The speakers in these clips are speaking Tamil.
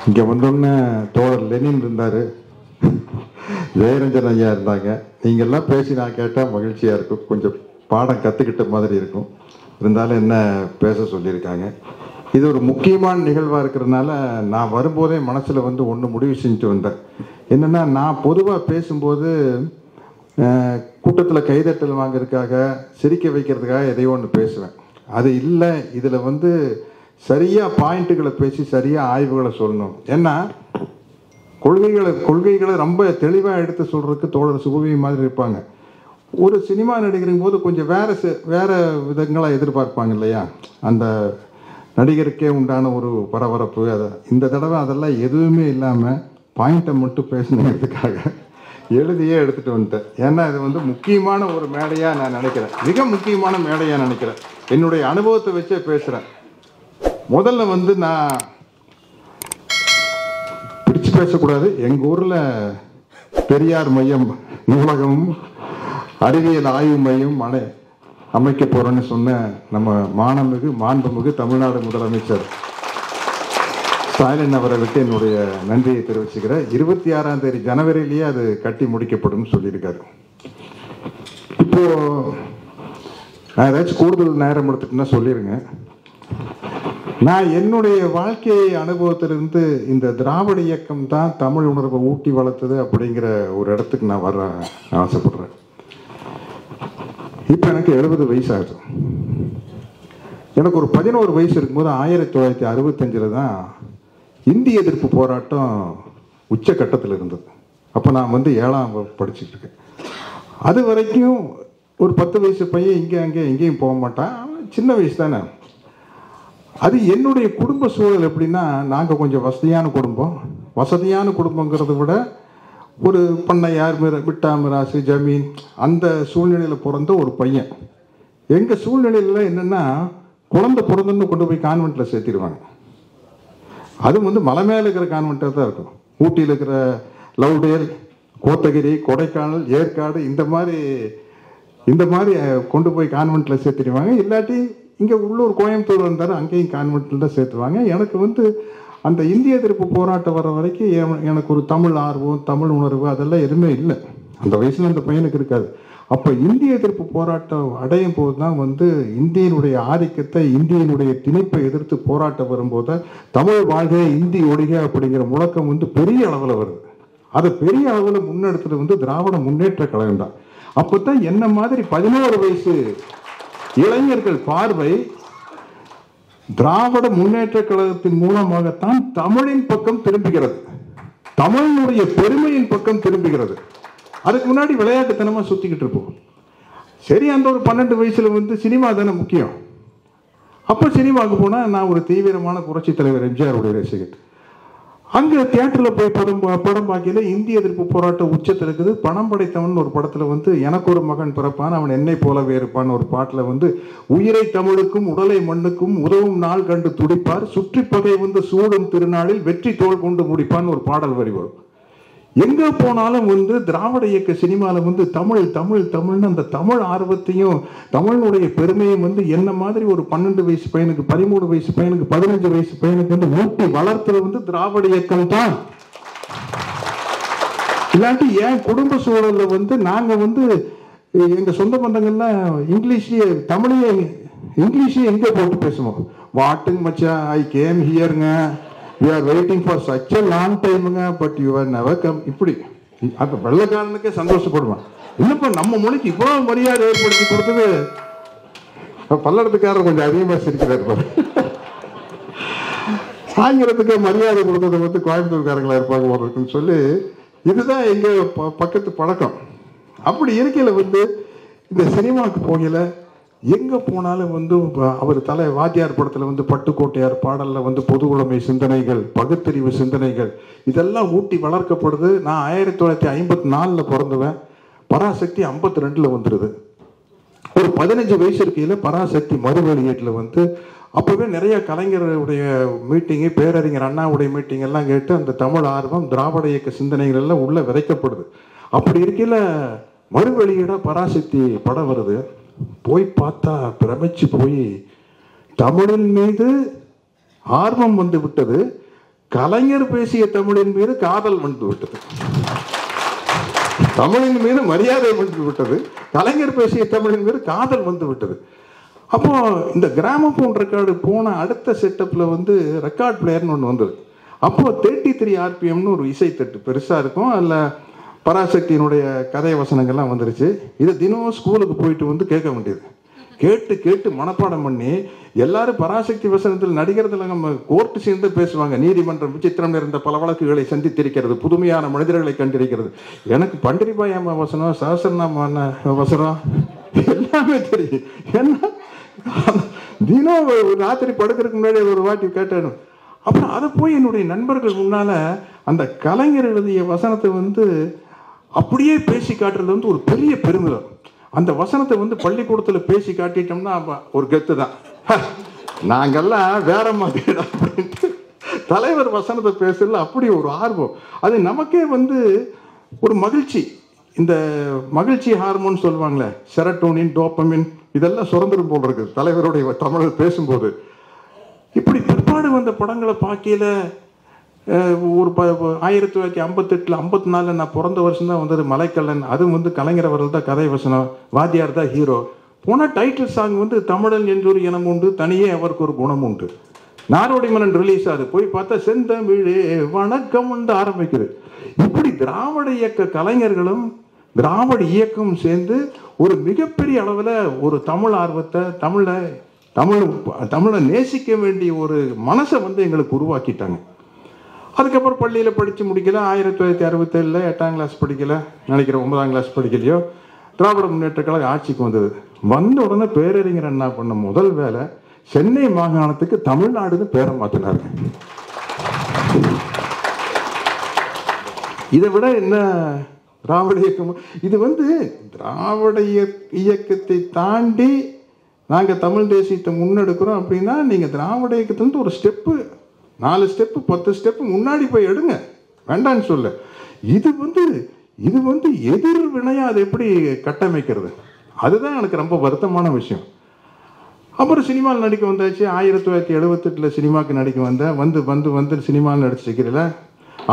இங்கே வந்தோடனே தோழர் லெனின் இருந்தார், ஜெயரஞ்சன் ஐயா இருந்தாங்க. நீங்கள்லாம் பேசி நான் கேட்டால் மகிழ்ச்சியாக இருக்கும், கொஞ்சம் பாடம் கற்றுக்கிட்ட மாதிரி இருக்கும். இருந்தாலும் என்ன பேச சொல்லியிருக்காங்க. இது ஒரு முக்கியமான நிகழ்வாக இருக்கிறதுனால நான் வரும்போதே மனசில் வந்து ஒன்று முடிவு செஞ்சுட்டு வந்தேன். என்னென்னா, நான் பொதுவாக பேசும்போது கூட்டத்தில் கைதட்டல் வாங்கிறதுக்காக, சிரிக்க வைக்கிறதுக்காக எதையோ ஒன்று பேசுவேன். அது இல்லை, இதில் வந்து சரியாக பாயிண்ட்டுகளை பேசி சரியாக ஆய்வுகளை சொல்லணும். ஏன்னா கொள்கைகளை ரொம்ப தெளிவாக எடுத்து சொல்கிறதுக்கு தோழர் சுபவி மாதிரி இருப்பாங்க. ஒரு சினிமா நடிகரும் போது கொஞ்சம் வேறு விதங்களாக எதிர்பார்ப்பாங்க இல்லையா? அந்த நடிகருக்கே உண்டான ஒரு பரபரப்பு, அதை இந்த தடவை அதெல்லாம் எதுவுமே இல்லாமல் பாயிண்ட்டை மட்டும் பேசணுங்கிறதுக்காக எழுதியே எடுத்துகிட்டு வந்துட்டேன். ஏன்னா இது வந்து முக்கியமான ஒரு மேடையாக நான் நினைக்கிறேன், மிக முக்கியமான மேடையாக நினைக்கிறேன். என்னுடைய அனுபவத்தை வச்சே பேசுகிறேன். முதல்ல வந்து நான் பிடிச்சு பேசக்கூடாது. எங்கள் ஊரில் பெரியார் மையம் நூலகமும் அறிவியல் ஆய்வு மையம் அமைக்க போகிறோன்னு சொன்ன நம்ம மாண்புமிகு தமிழ்நாடு முதலமைச்சர் ஸ்டாலின் அவர்களுக்கு என்னுடைய நன்றியை தெரிவிச்சுக்கிறேன். 26ஆம் தேதி ஜனவரியிலேயே அது கட்டி முடிக்கப்படும் சொல்லியிருக்காரு. இப்போது நான் ஏதாச்சும் கூடுதல் நேரம் எடுத்துட்டுன்னா சொல்லிடுங்க. நான் என்னுடைய வாழ்க்கை அனுபவத்திலிருந்து இந்த திராவிட இயக்கம் தான் தமிழ் உணர்வை ஊட்டி வளர்த்தது அப்படிங்கிற ஒரு இடத்துக்கு நான் வர ஆசைப்படுறேன். இப்போ எனக்கு 70 வயசு ஆகுது. எனக்கு ஒரு 11 வயசு இருக்கும்போது 1965 தான் இந்திய எதிர்ப்பு போராட்டம் உச்சக்கட்டத்தில் இருந்தது. அப்போ நான் வந்து 7ஆம் வகுப்பு படிச்சுட்டு இருக்கேன். அது வரைக்கும் ஒரு 10 வயசு பையன் இங்கே அங்கே எங்கேயும் போக மாட்டான், சின்ன வயசு தானே. அது என்னுடைய குடும்ப சூழல் எப்படின்னா, நாங்கள் கொஞ்சம் வசதியான குடும்பங்கிறத விட ஒரு பண்ணையார், விட்டா மிராசு, ஜமீன், அந்த சூழ்நிலையில் பிறந்த ஒரு பையன். எங்கள் சூழ்நிலையில் என்னென்னா, குழந்தை பிறந்தன்னு கொண்டு போய் கான்வெண்ட்டில் சேர்த்திடுவாங்க. அதுவும் வந்து மலை மேலே இருக்கிற கான்வெண்ட்டாக தான் இருக்கும். ஊட்டியில் இருக்கிற லவ்டேல், கோத்தகிரி, கொடைக்கானல், ஏற்காடு, இந்த மாதிரி கொண்டு போய் கான்வெண்ட்டில் சேர்த்திடுவாங்க. இல்லாட்டி இங்கே உள்ளூர் கோயம்புத்தூர் வந்தார், அங்கேயும் கான்வெண்ட்டில் தான் சேர்த்துவாங்க. எனக்கு வந்து அந்த இந்திய எதிர்ப்பு போராட்டம் வர வரைக்கும் எனக்கு ஒரு தமிழ் ஆர்வம், தமிழ் உணர்வு அதெல்லாம் எதுவுமே இல்லை. அந்த வயசில் அந்த பையனுக்கு இருக்காது. அப்போ இந்திய எதிர்ப்பு போராட்டம் அடையும் போது தான் வந்து இந்தியனுடைய ஆதிக்கத்தை, இந்தியனுடைய திணிப்பை எதிர்த்து போராட்டம் வரும்போது தமிழ் வாழ்க, இந்தி ஒழிக அப்படிங்கிற முழக்கம் வந்து பெரிய அளவில் வருது. அதை பெரிய அளவில் முன்னெடுத்தது வந்து திராவிட முன்னேற்ற கழகம் தான். அப்போ தான் என்ன மாதிரி 11 வயசு இளைஞர்கள் பார்வை திராவிட முன்னேற்ற கழகத்தின் மூலமாகத்தான் தமிழின் பக்கம் திரும்புகிறது, தமிழினுடைய பெருமையின் பக்கம் திரும்புகிறது. அதுக்கு முன்னாடி விளையாட்டுத்தனமா சுத்திக்கிட்டு இருப்போம். சரி, அந்த ஒரு 12 வயசுல வந்து சினிமா தானே முக்கியம். அப்போ சினிமாவுக்கு போனால் நான் ஒரு தீவிரமான புரட்சி தலைவர் எம்ஜிஆருடைய ரசிகர். அங்கே தியேட்டரில் போய் படம் பார்க்கல இந்திய எதிர்ப்பு போராட்டம் உச்சத்தில் இருக்குது. பணம் படைத்தவன் ஒரு படத்தில் வந்து எனக்கு ஒரு மகன் பிறப்பான், அவன் என்னை போலவே இருப்பான் ஒரு பாட்டில் வந்து உயிரை தமிழுக்கும் உடலை மண்ணுக்கும் உதவும் நாள் கண்டு துடிப்பார், சுற்றி பகை வந்து சூடும் திருநாளில் வெற்றி தோல் கொண்டு முடிப்பான்னு ஒரு பாடல் வரி வரும். எங்கே போனாலும் வந்து திராவிட இயக்க சினிமாவில் வந்து தமிழ் தமிழ் தமிழ்னு அந்த தமிழ் ஆர்வத்தையும் தமிழனுடைய பெருமையும் வந்து என்ன மாதிரி ஒரு 12 வயசு பையனுக்கு, 13 வயசு பையனுக்கு, 15 வயசு பையனுக்கு வந்து ஊட்டி வளர்த்துறது வந்து திராவிட இயக்கம் தான். இல்லாட்டி என் குடும்ப சூழலில் வந்து நாங்கள் வந்து எங்கள் சொந்த பந்தங்கள்லாம் இங்கிலீஷ்லேயே இங்கிலீஷையே எங்கே போட்டு பேசுவோம். வாட்டுங்க மச்சான், ஐ கேம் ஹியருங்க, we are waiting for such a long time, but you are never come. இப்படி அப்போ வெள்ளக்காரனுக்கே சந்தோஷப்படுவான். இல்லைப்பா, நம்ம மொழிக்கு இவ்வளோ மரியாதை ஏற்படுத்தி கொடுத்தது பல்லடத்துக்காரர் கொஞ்சம் அதிகமாக சிரிக்கிறார். ஆங்கிலத்துக்கு மரியாதை கொடுத்தது வந்து கோயம்புத்தூர்காரங்களா இருப்பாங்க போறதுக்குன்னு சொல்லி, இதுதான் எங்கள் பக்கத்து பழக்கம். அப்படி இருக்கையில் வந்து இந்த சினிமாவுக்கு போகல எங்கே போனாலும் வந்து அவர் வாத்தியார் படத்தில் வந்து பட்டுக்கோட்டையார் பாடலில் வந்து பொது உடைமை சிந்தனைகள், பகுத்தறிவு சிந்தனைகள் இதெல்லாம் ஊட்டி வளர்க்கப்படுது. நான் 1954 பிறந்துவேன், பராசக்தி 52 வந்துடுது. ஒரு 15 வயசு இருக்கையில் பராசக்தி மறு வெளியீட்டில் வந்து அப்போவே நிறைய கலைஞருடைய மீட்டிங்கு, பேரறிஞர் அண்ணாவுடைய மீட்டிங் எல்லாம் கேட்டு அந்த தமிழ் ஆர்வம், திராவிட இயக்க சிந்தனைகள் எல்லாம் உள்ளே விதைக்கப்படுது. அப்படி இருக்கையில் மறு வெளியீடாக பராசக்தி படம் வருது. போய் பார்த்தா பிரமிச்சு போய் தமிழின் மீது ஆர்வம் வந்து விட்டது. கலைஞர் பேசிய தமிழின் மீது காதல் வந்து விட்டது, தமிழின் மீது மரியாதை வந்து விட்டது, கலைஞர் பேசிய தமிழின் மீது காதல் வந்து விட்டது. அப்போ இந்த கிராமபோன் ரெக்கார்டு போன அடுத்த செட்டப்பில் வந்து ரெக்கார்ட் பிளேயர்னு ஒன்று வந்தது. அப்போது 33 RPMனு ஒரு இசைத்தட்டு பெருசாக இருக்கும், அதில் பராசக்தியினுடைய கதை வசனங்கள்லாம் வந்துருச்சு. இதை தினம் ஸ்கூலுக்கு போயிட்டு வந்து கேட்க வேண்டியது. கேட்டு கேட்டு மனப்பாடம் பண்ணி எல்லாரும் பராசக்தி வசனத்தில் நடிகர்களை நம்ம கோர்ட்டு சேர்ந்து பேசுவாங்க. நீதிமன்றம் விசித்திரம் நிறைந்த பல வழக்குகளை சந்தித்திருக்கிறது, புதுமையான மனிதர்களை கண்டிருக்கிறது. எனக்கு பண்டிரிபாய் அம்மா வசனம், சஹஸ்ரநாம வசனம் எல்லாமே தெரியும். என்ன தினம் ராத்திரி படுக்கிறதுக்கு முன்னாடி ஒரு வாட்டி கேட்டேன். அப்புறம் அதை போய் என்னுடைய நண்பர்கள் முன்னால அந்த கலைஞர் எழுதிய வசனத்தை வந்து அப்படியே பேசி காட்டுறது வந்து ஒரு பெரிய பெருமிதம். அந்த வசனத்தை வந்து பள்ளிக்கூடத்தில் பேசி காட்டிட்டோம்னா ஒரு கெத்து தான். நாங்கெல்லாம் வேற மாதிரி அப்படின்ட்டு தலைவர் வசனத்தை பேசல அப்படி ஒரு ஆர்வம். அது நமக்கே வந்து ஒரு மகிழ்ச்சி. இந்த மகிழ்ச்சி ஹார்மோன் சொல்லுவாங்களே, செரட்டோனின், டோப்பமின், இதெல்லாம் சுரந்துரும் போல் இருக்குது தலைவருடைய தமிழ் பேசும்போது. இப்படி பிற்பாடு வந்த படங்களை பார்க்கல ஒரு 1958 54 நான் பிறந்த வருஷம் தான் வந்தது மலைக்கல்லன். அதுவும் வந்து கலைஞர் அவர்கள் தான் கதை வசனம், வாத்தியார் தான் ஹீரோ. போனால் டைட்டில் சாங் வந்து தமிழன் என்றொரு இனம் உண்டு, தனியே அவருக்கு ஒரு குணம் உண்டு. நாடோடி மன்னன் ரிலீஸ் ஆகுது, போய் பார்த்தா செந்தமிழே வணக்கம் உண்டு ஆரம்பிக்குது. இப்படி திராவிட இயக்க கலைஞர்களும் திராவிட இயக்கம் சேர்ந்து ஒரு மிகப்பெரிய அளவில் ஒரு தமிழ் ஆர்வத்தை, தமிழை நேசிக்க வேண்டிய ஒரு மனசை வந்து எங்களுக்கு உருவாக்கிட்டாங்க. அதுக்கப்புறம் பள்ளியில் படித்து முடிக்கல. 1967 8ஆம் கிளாஸ் படிக்கல நினைக்கிறேன், 9ஆம் கிளாஸ் படிக்கலையோ, திராவிட முன்னேற்ற கழகம் ஆட்சிக்கு வந்தது. வந்த உடனே பேரறிஞர் என்ன பண்ண முதல் வேலை, சென்னை மாகாணத்துக்கு தமிழ்நாடுன்னு பேரை மாற்றினார். இதை விட என்ன திராவிட இயக்கம்? இது வந்து திராவிட இயக்கத்தை தாண்டி நாங்கள் தமிழ் தேசியத்தை முன்னெடுக்கிறோம் அப்படின்னா, நீங்கள் திராவிட இயக்கத்துலேருந்து ஒரு ஸ்டெப்பு, 4 ஸ்டெப்பு 10 ஸ்டெப்பு முன்னாடி போய் எடுங்க, வேண்டான்னு சொல்ல. இது வந்து எதிர்வினையாக அதை எப்படி கட்டமைக்கிறது, அதுதான் எனக்கு ரொம்ப வருத்தமான விஷயம். அப்புறம் சினிமாவில் நடிக்க வந்தாச்சு. 1978 சினிமாவுக்கு நடிக்க வந்தேன். வந்து சினிமாவில் நடிச்சிருக்கிறல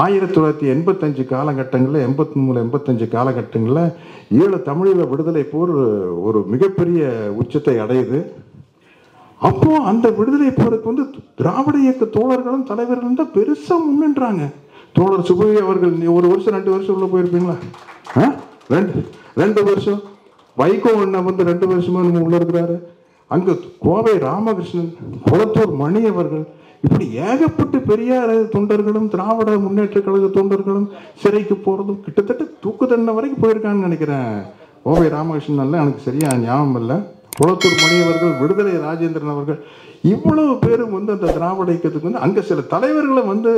1985 காலகட்டங்களில், 83 85 காலகட்டங்களில் ஈழ தமிழீழ விடுதலை போர் ஒரு மிகப்பெரிய உச்சத்தை அடையுது. அப்போ அந்த விடுதலை போருக்கு வந்து திராவிட இயக்க தோழர்களும் தலைவர்களும் தான் பெருசாக முன்னின்றாங்க. தோழர் சுபவி அவர்கள் 1 வருஷம் 2 வருஷம் உள்ள போயிருப்பீங்களா? 2 வருஷம். வைகோ அண்ணா வந்து 2 வருஷமா நம்ம உள்ள இருக்கிறாரு. அங்கே கோவை ராமகிருஷ்ணன், குளத்தூர் மணி அவர்கள், இப்படி ஏகப்பட்ட பெரியார் தொண்டர்களும் திராவிட முன்னேற்ற கழக தொண்டர்களும் சிறைக்கு போகிறதும் கிட்டத்தட்ட தூக்கு தண்டனை வரைக்கும் போயிருக்கான்னு நினைக்கிறேன். கோவை ராமகிருஷ்ணன் எனக்கு சரியா ஞாபகம் இல்லை. குளத்தூர் மணி அவர்கள், விடுதலை ராஜேந்திரன் அவர்கள், இவ்வளவு பேரும் வந்து அந்த திராவிட இயக்கத்துக்கு வந்து அங்கே சில தலைவர்களை வந்து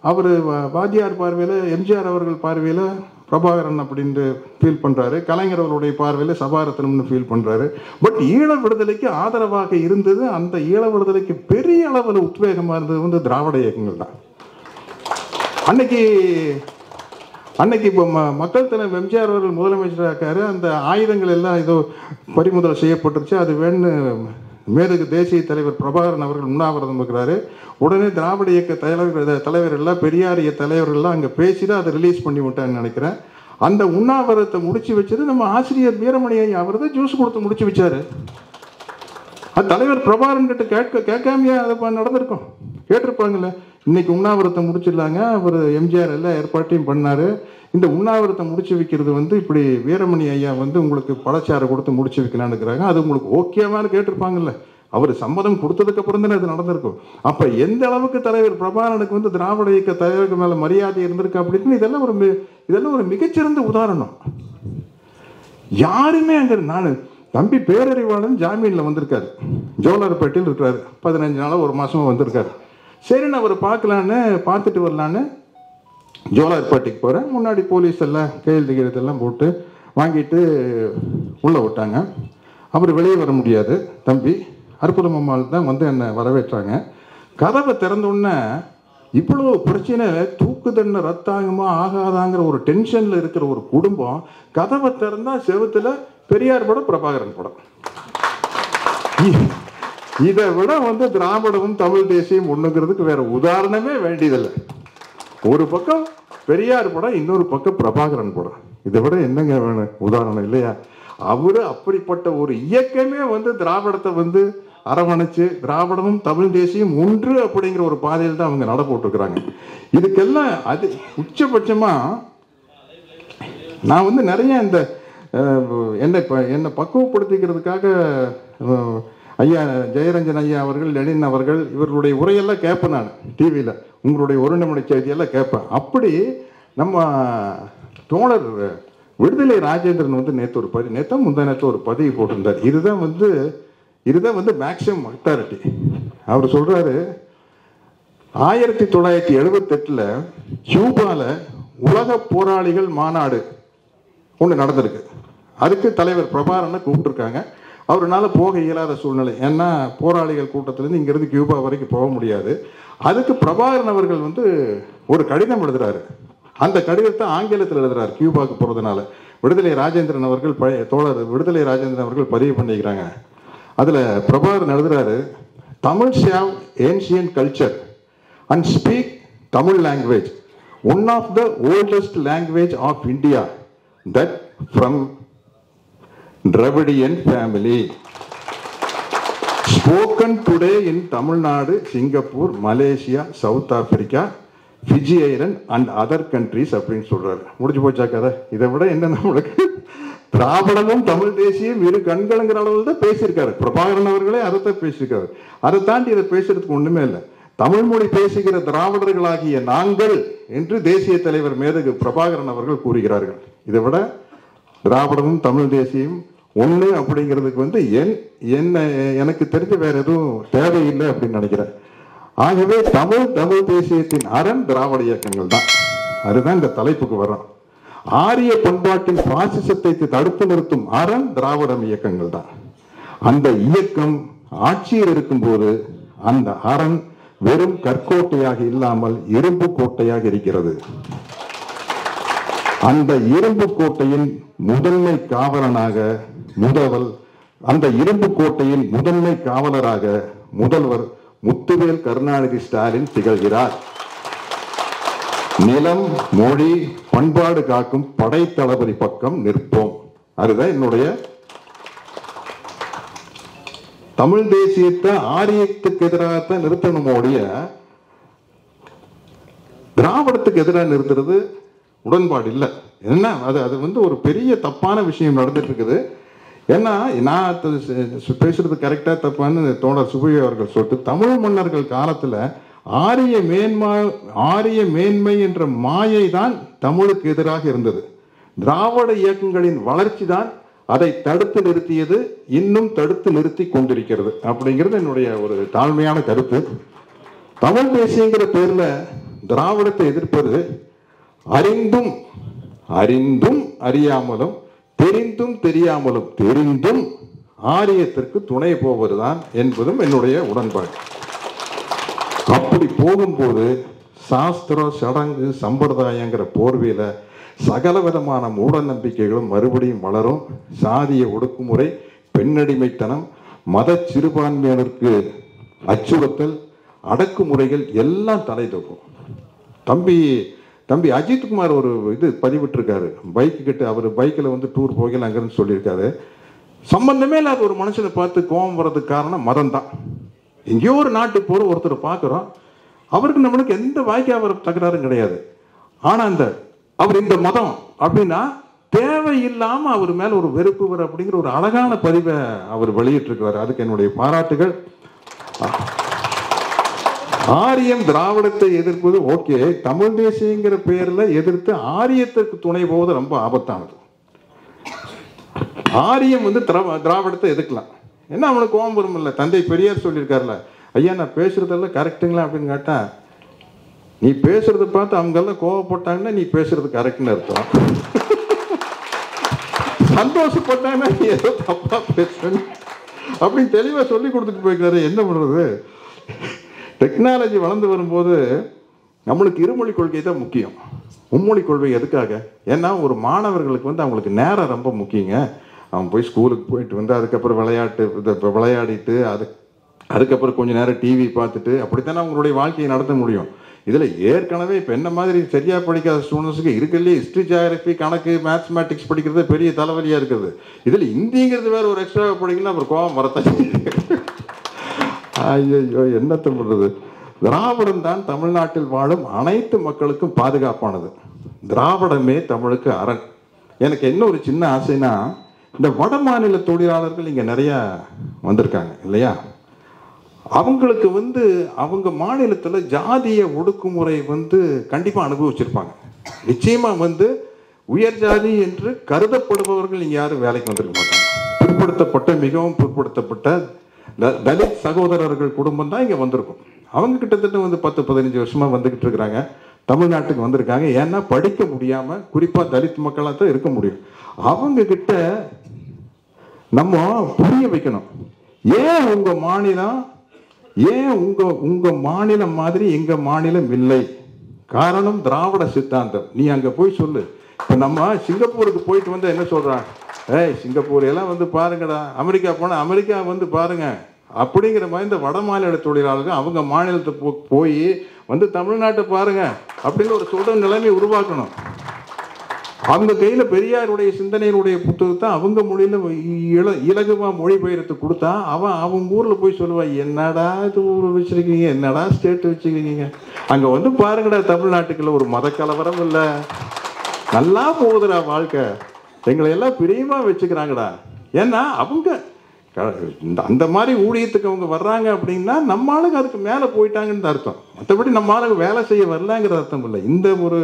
அவர் வாத்தியார் பார்வையில், எம்ஜிஆர் அவர்கள் பார்வையில் பிரபாகரன் அப்படின்ட்டு ஃபீல் பண்ணுறாரு, கலைஞர் அவர்களுடைய பார்வையில் சபாரத்னம்னு ஃபீல் பண்ணுறாரு. பட் ஈழ விடுதலைக்கு ஆதரவாக இருந்தது, அந்த ஈழ விடுதலைக்கு பெரிய அளவில் உத்வேகமாக இருந்தது வந்து திராவிட இயக்கங்கள் தான். அன்னைக்கு இப்போ மக்கள் தலைவர் எம்ஜிஆர் அவர்கள் முதலமைச்சராக இருக்காரு. அந்த ஆயுதங்கள் எல்லாம் ஏதோ பறிமுதல் செய்யப்பட்டுருச்சு. அது வேணுன்னு மேற்கு தேசிய தலைவர் பிரபாகரன் அவர்கள் உண்ணாவிரதம் இருக்கிறாரு. உடனே திராவிட இயக்க தலைவர் எல்லாம், பெரியாரிய தலைவர்கள்லாம் அங்கே பேசி தான் அதை ரிலீஸ் பண்ணி விட்டான்னு நினைக்கிறேன். அந்த உண்ணாவிரதத்தை முடிச்சு வச்சது நம்ம ஆசிரியர் வீரமணி ஐயா. அவர் தான் ஜூஸ் கொடுத்து முடிச்சு வச்சாரு. அது தலைவர் பிரபாகரன் கிட்ட கேட்காமையா அதை நடந்திருக்கும், கேட்டிருப்பாங்கல்ல. இன்னைக்கு உண்ணாவிரத்தை முடிச்சிடலாங்க, அவர் எம்ஜிஆர் எல்லா ஏற்பாட்டையும் பண்ணார். இந்த உண்ணாவிரத்தை முடிச்சு வைக்கிறது வந்து இப்படி வீரமணி ஐயா வந்து உங்களுக்கு பழச்சாரை கொடுத்து முடிச்சு வைக்கலான்னு இருக்கிறாங்க, அது உங்களுக்கு ஓகேவான்னு கேட்டிருப்பாங்கல்ல. அவர் சம்மதம் கொடுத்ததுக்கப்புறம் தானே அது நடந்திருக்கும். அப்போ எந்த அளவுக்கு தலைவர் பிரபாகரனுக்கு வந்து திராவிட இயக்க தலைவருக்கு மேலே மரியாதை இருந்திருக்கு அப்படின்னு இதெல்லாம் ஒரு மிகச்சிறந்த உதாரணம். யாருமே அங்கே நான் தம்பி பேரறிவாளன் ஜாமீனில் வந்திருக்காரு, ஜோலார்பேட்டையில் இருக்கிறாரு. 15 நாளாக 1 மாதமாக வந்திருக்காரு. சரி, நான் அவரை பார்த்துட்டு வரலான்னு ஜோலார்பேட்டைக்கு போகிறேன். முன்னாடி போலீஸ் எல்லாம் கையெழுத்தெல்லாம் போட்டு வாங்கிட்டு உள்ளே விட்டாங்க. அவர் வெளியே வர முடியாது. தம்பி அற்புதம் அம்மாள் தான் வந்து என்னை வரவேற்றாங்க. கதவை திறந்தோடனே இவ்வளோ பிரச்சனை, தூக்கு தண்டனை ரத்தாகுமா ஆகாதாங்கிற ஒரு டென்ஷனில் இருக்கிற ஒரு குடும்பம், கதவை திறந்தால் செவுத்தில் பெரியார் படம், பிரபாகரன் படம். இதை விட வந்து திராவிடமும் தமிழ் தேசியம் ஒண்ணுங்கிறதுக்கு வேற உதாரணமே வேண்டியதில்லை. ஒரு பக்கம் பெரியார் படம், இன்னொரு பக்கம் பிரபாகரன் படம். இதை விட என்னங்க வேணும் உதாரணம் இல்லையா? அவரு அப்படிப்பட்ட ஒரு இயக்கமே வந்து திராவிடத்தை வந்து அரவணைச்சு திராவிடமும் தமிழ் தேசியம் ஒன்று அப்படிங்கிற ஒரு பாதையில் தான் அவங்க நட போட்டுருக்குறாங்க. இதுக்கெல்லாம் அது உச்சபட்சமா நான் வந்து நிறைய இந்த என்னை பக்குவப்படுத்திக்கிறதுக்காக ஐயா ஜெயரஞ்சன் ஐயா அவர்கள், லெனின் அவர்கள், இவர்களுடைய உரையெல்லாம் கேட்பேன் நான் டிவியில். உங்களுடைய ஒரு நிமிட செய்தியெல்லாம் கேட்பேன். அப்படி நம்ம தோழர் விடுதலை ராஜேந்திரன் வந்து நேற்று முந்தானேற்று ஒரு பதிவு போட்டிருந்தார். இதுதான் வந்து மேக்சிமம் அத்தாரிட்டி. அவர் சொல்றாரு, 1978 கியூபால உலக போராளிகள் மாநாடு ஒன்று நடந்திருக்கு. அதுக்கு தலைவர் பிரபாகரனை கூப்பிட்டுருக்காங்க. அவரால் போக இயலாத சூழ்நிலை. ஏன்னா போராளிகள் கூட்டத்திலேருந்து இங்கேருந்து கியூபா வரைக்கும் போக முடியாது. அதுக்கு பிரபாகரன் அவர்கள் வந்து ஒரு கடிதம் எழுதுறாரு. அந்த கடிதத்தை ஆங்கிலத்தில் எழுதுறாரு கியூபாவுக்கு போகிறதுனால. விடுதலை ராஜேந்திரன் அவர்கள் தோழர் விடுதலை ராஜேந்திரன் அவர்கள் பதிவு பண்ணிக்கிறாங்க. அதில் பிரபாகரன் எழுதுறாரு, Tamils have ancient culture and speak Tamil language, one of the oldest language of India, that from Dravidian family, spoken today in Tamil Nadu, Singapore, Malaysia, South Africa, Fiji Island and other countries அப்படின்னு சொல்றாரு. முடிஞ்சு போச்சா கதை? இதை விட என்ன நம்மளுக்கு திராவிடமும் தமிழ் தேசியம் இரு கண்களுங்கிற அளவில் தான் பேசியிருக்காரு பிரபாகரன் அவர்களே. அதைத்தான் பேசியிருக்காரு. அதை தாண்டி இதை பேசுறதுக்கு ஒண்ணுமே இல்லை. தமிழ் மொழி பேசுகிற திராவிடர்களாகிய நாங்கள் என்று தேசிய தலைவர் மேதகு பிரபாகரன் அவர்கள் கூறுகிறார்கள். இதை விட திராவிடமும் தமிழ் தேசியம் ஒன்று அப்படிங்கிறதுக்கு வந்து எனக்கு தெரிஞ்ச வேற எதுவும் தேவையில்லை அப்படின்னு நினைக்கிறேன். ஆகவே தமிழ் தேசியத்தின் அரண் திராவிட இயக்கங்கள் தான். அதுதான் இந்த தலைப்புக்கு வரும். ஆரிய பண்பாட்டின் பாசிசத்தை தடுத்து நிறுத்தும் அரண் திராவிடம் இயக்கங்கள் தான். அந்த இயக்கம் ஆட்சியில் இருக்கும்போது அந்த அரண் வெறும் கற்கோட்டையாக இல்லாமல் இரும்பு கோட்டையாக இருக்கிறது. அந்த இரும்பு கோட்டையின் முதன்மை காவலனாக அந்த இரும்பு கோட்டையின் முதன்மை காவலராக முதல்வர் முத்துவேல் கருணாநிதி ஸ்டாலின் திகழ்கிறார். நிலம், மொழி, பண்பாடு காக்கும் படை தளபதி பக்கம் நிற்போம். அதுதான் என்னுடைய தமிழ் தேசியத்தை ஆரியத்துக்கு எதிராகத்தான் நிறுத்தணுமோடைய திராவிடத்துக்கு எதிராக நிறுத்துறது உடன்பாடு இல்லை. என்ன அது வந்து ஒரு பெரிய தப்பான விஷயம் நடந்துட்டு இருக்குது. ஏன்னா நான் பேசுறது கரெக்டா தப்பான்னு தோழர் சுபவி அவர்கள் சொல்லிட்டு, தமிழ் மன்னர்கள் காலத்துல ஆரிய மேன்மை என்ற மாயை தான் தமிழுக்கு எதிராக இருந்தது. திராவிட இயக்கங்களின் வளர்ச்சி தான் அதை தடுத்து நிறுத்தியது, இன்னும் தடுத்து நிறுத்தி கொண்டிருக்கிறது அப்படிங்கிறது என்னுடைய ஒரு தாழ்மையான கருத்து. தமிழ் தேசியங்கிற பேர்ல திராவிடத்தை எதிர்ப்பது அறிந்தும் அறியாமலும் தெரிந்தும் ஆரியத்திற்கு துணை போவதுதான் என்பதும் என்னுடைய உடன்பாடு. அப்படி போகும்போது சாஸ்திரம், சடங்கு, சம்பிரதாயங்கிற போர்வையில சகல விதமான மூட நம்பிக்கைகளும் மறுபடியும் வளரும். சாதிய ஒடுக்குமுறை, பெண்ணடிமைத்தனம், மத சிறுபான்மையினருக்கு அச்சுறுத்தல், அடக்குமுறைகள் எல்லாம் தலை தூக்கும். தம்பி அஜித்குமார் ஒரு இது பதிவிட்டிருக்காரு. பைக்கு கிட்ட அவர் பைக்கில் வந்து டூர் போகல அங்கன்னு சொல்லியிருக்காரு. சம்பந்தமே இல்லாத ஒரு மனுஷனை பார்த்து கோபம் வர்றதுக்கு காரணம் மதம் தான். எங்கேயோ ஒரு நாட்டுக்கு போகிற ஒருத்தர் பார்க்குறோம், அவருக்கு நம்மளுக்கு எந்த வாய்க்கா வர தகராறும் கிடையாது. ஆனால் அவர் இந்த மதம் அப்படின்னா தேவையில்லாம அவர் மேல ஒரு வெறுப்பு வர அப்படிங்கிற ஒரு அழகான பதிவை அவர் வெளியிட்டிருக்கிறார். அதுக்கு என்னுடைய பாராட்டுகள். ஆரியம் திராவிடத்தை எதிர்ப்பது ஓகே, தமிழ் தேசியங்கிற பேர்ல எதிர்த்து ஆரியத்திற்கு துணை போவது ரொம்ப ஆபத்தானது. ஆரியம் வந்து திராவிடத்தை எதிர்க்கலாம். என்ன அவனுக்கு கோபம் வரும் இல்லை? தந்தை பெரியார் சொல்லியிருக்காருல, ஐயா நான் பேசுறதெல்லாம் கரெக்டுங்களா அப்படின்னு கேட்டா, நீ பேசுறத பார்த்து அவங்க எல்லாம் கோவப்பட்டாங்கன்னா நீ பேசுறது கரெக்ட்னு அர்த்தம். சந்தோஷப்பட்டாங்கன்னா நீ ஏதோ தப்பா பேசுறேன்னு அப்படின்னு தெளிவா சொல்லி கொடுத்துட்டு போய்க்கிறாரு. என்ன பண்றது? டெக்னாலஜி வளர்ந்து வரும்போது நம்மளுக்கு இருமொழி கொள்கை தான் முக்கியம். மும்மொழி கொள்கை எதுக்காக? ஏன்னா ஒரு மாணவர்களுக்கு வந்து அவங்களுக்கு நேரம் ரொம்ப முக்கியங்க. அவன் போய் ஸ்கூலுக்கு போயிட்டு வந்து அதுக்கப்புறம் விளையாடிட்டு அதுக்கப்புறம் கொஞ்ச நேரம் டிவி பார்த்துட்டு அப்படித்தானே அவங்களுடைய வாழ்க்கையை நடத்த முடியும். இதில் ஏற்கனவே இப்போ என்ன மாதிரி சரியாக படிக்காத ஸ்டூடெண்ட்ஸுக்கு இருக்குல்லையே ஹிஸ்ட்ரி, ஜியாகிரபி, கணக்கு, மேத்மெட்டிக்ஸ் படிக்கிறது பெரிய தலைவலியாக இருக்குது. இதில் இந்திங்கிறது வேறு ஒரு எக்ஸ்ட்ரா படிக்கலாம், அப்புறம் கோபம் வரத்தான். ஐயோ என்னத்தை பண்ணுறது. திராவிடம் தான் தமிழ்நாட்டில் வாழும் அனைத்து மக்களுக்கும் பாதுகாப்பானது. திராவிடமே தமிழுக்கு அரண். எனக்கு என்ன ஒரு சின்ன ஆசைனா, இந்த வட மாநில தொழிலாளர்கள் இங்கே நிறையா வந்திருக்காங்க இல்லையா, அவங்களுக்கு அவங்க மாநிலத்தில் ஜாதிய ஒடுக்குமுறை கண்டிப்பாக அனுபவிச்சிருப்பாங்க. நிச்சயமாக உயர் ஜாதி என்று கருதப்படுபவர்கள் இங்கே யாரும் வேலைக்கு வந்திருக்க மாட்டாங்க. பிற்படுத்தப்பட்ட, மிகவும் பிற்படுத்தப்பட்ட தலித் சகோதரர்கள் குடும்பம் தான் இங்கே வந்திருக்கும். அவங்க கிட்டத்தட்ட 10-15 வருஷமாக வந்துக்கிட்டு இருக்கிறாங்க, தமிழ்நாட்டுக்கு வந்திருக்காங்க. ஏன்னா படிக்க முடியாமல், குறிப்பாக தலித் மக்களாக தான் இருக்க முடியும். அவங்க கிட்ட நம்ம புரிய வைக்கணும், ஏன் உங்கள் மாநிலம், ஏன் உங்க மாநிலம் மாதிரி எங்க மாநிலம் இல்லை. காரணம் திராவிட சித்தாந்தம். நீ அங்க போய் சொல்லு. இப்ப நம்ம சிங்கப்பூருக்கு போயிட்டு என்ன சொல்றான், சிங்கப்பூர் எல்லாம் பாருங்கடா, அமெரிக்கா போனா அமெரிக்கா பாருங்க அப்படிங்கிற மாதிரி இந்த வட மாநில தொழிலாளர்கள் அவங்க மாநிலத்தை போய் தமிழ்நாட்டை பாருங்க அப்படின்னு ஒரு சொல்ற நிலைமை உருவாக்கணும். அவங்க கையில பெரியாருடைய சிந்தனையினுடைய புத்தகத்தை அவங்க மொழியில இலகுவா மொழிபெயர்த்து கொடுத்தா அவங்க ஊர்ல போய் சொல்லுவா, என்னடா இது ஊர் வச்சிருக்கீங்க, என்னடா ஸ்டேட் வச்சிருக்கீங்க, அங்க பாருங்கடா தமிழ்நாட்டுக்குள்ள ஒரு மத கலவரம் இல்ல, நல்லா போகுதுடா வாழ்க்கை, எங்களை எல்லாம் பிரியமா வச்சுக்கிறாங்கடா. ஏன்னா அவங்க அந்த மாதிரி ஊழியத்துக்கு அவங்க வர்றாங்க அப்படின்னா நம்ம ஆளுங்க அதுக்கு மேல போயிட்டாங்கன்னு அர்த்தம். மற்றபடி நம்ம ஆளுங்க வேலை செய்ய வரலங்கிற அர்த்தம் இல்லை. இந்த ஒரு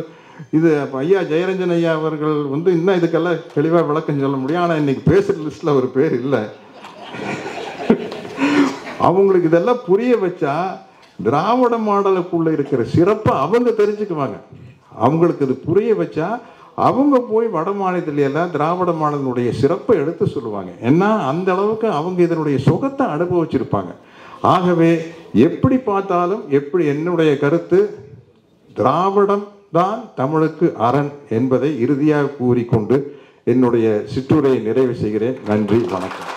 இது ஐயா ஜெயரஞ்சன் ஐயா அவர்கள் இன்னும் இதுக்கெல்லாம் தெளிவாக விளக்கம் சொல்ல முடியும். ஆனால் இன்னைக்கு பேசுகிற லிஸ்ட்டில் ஒரு பேர் இல்லை. அவங்களுக்கு இதெல்லாம் புரிய வச்சா திராவிட மாடலுக்குள்ளே இருக்கிற சிறப்பை அவங்க தெரிஞ்சுக்குவாங்க. அவங்களுக்கு இது புரிய வச்சா அவங்க போய் வட மாநிலத்தில எல்லாம் திராவிட மாடலுடைய சிறப்பை எடுத்து சொல்லுவாங்க. ஏன்னா அந்த அளவுக்கு அவங்க இதனுடைய சுகத்தை அனுபவிச்சிருப்பாங்க. ஆகவே எப்படி பார்த்தாலும் என்னுடைய கருத்து, திராவிடம் தான் தமிழுக்கு அரண் என்பதை இறுதியாக கூறிக்கொண்டு என்னுடைய சிற்றுரையை நிறைவு செய்கிறேன். நன்றி, வணக்கம்.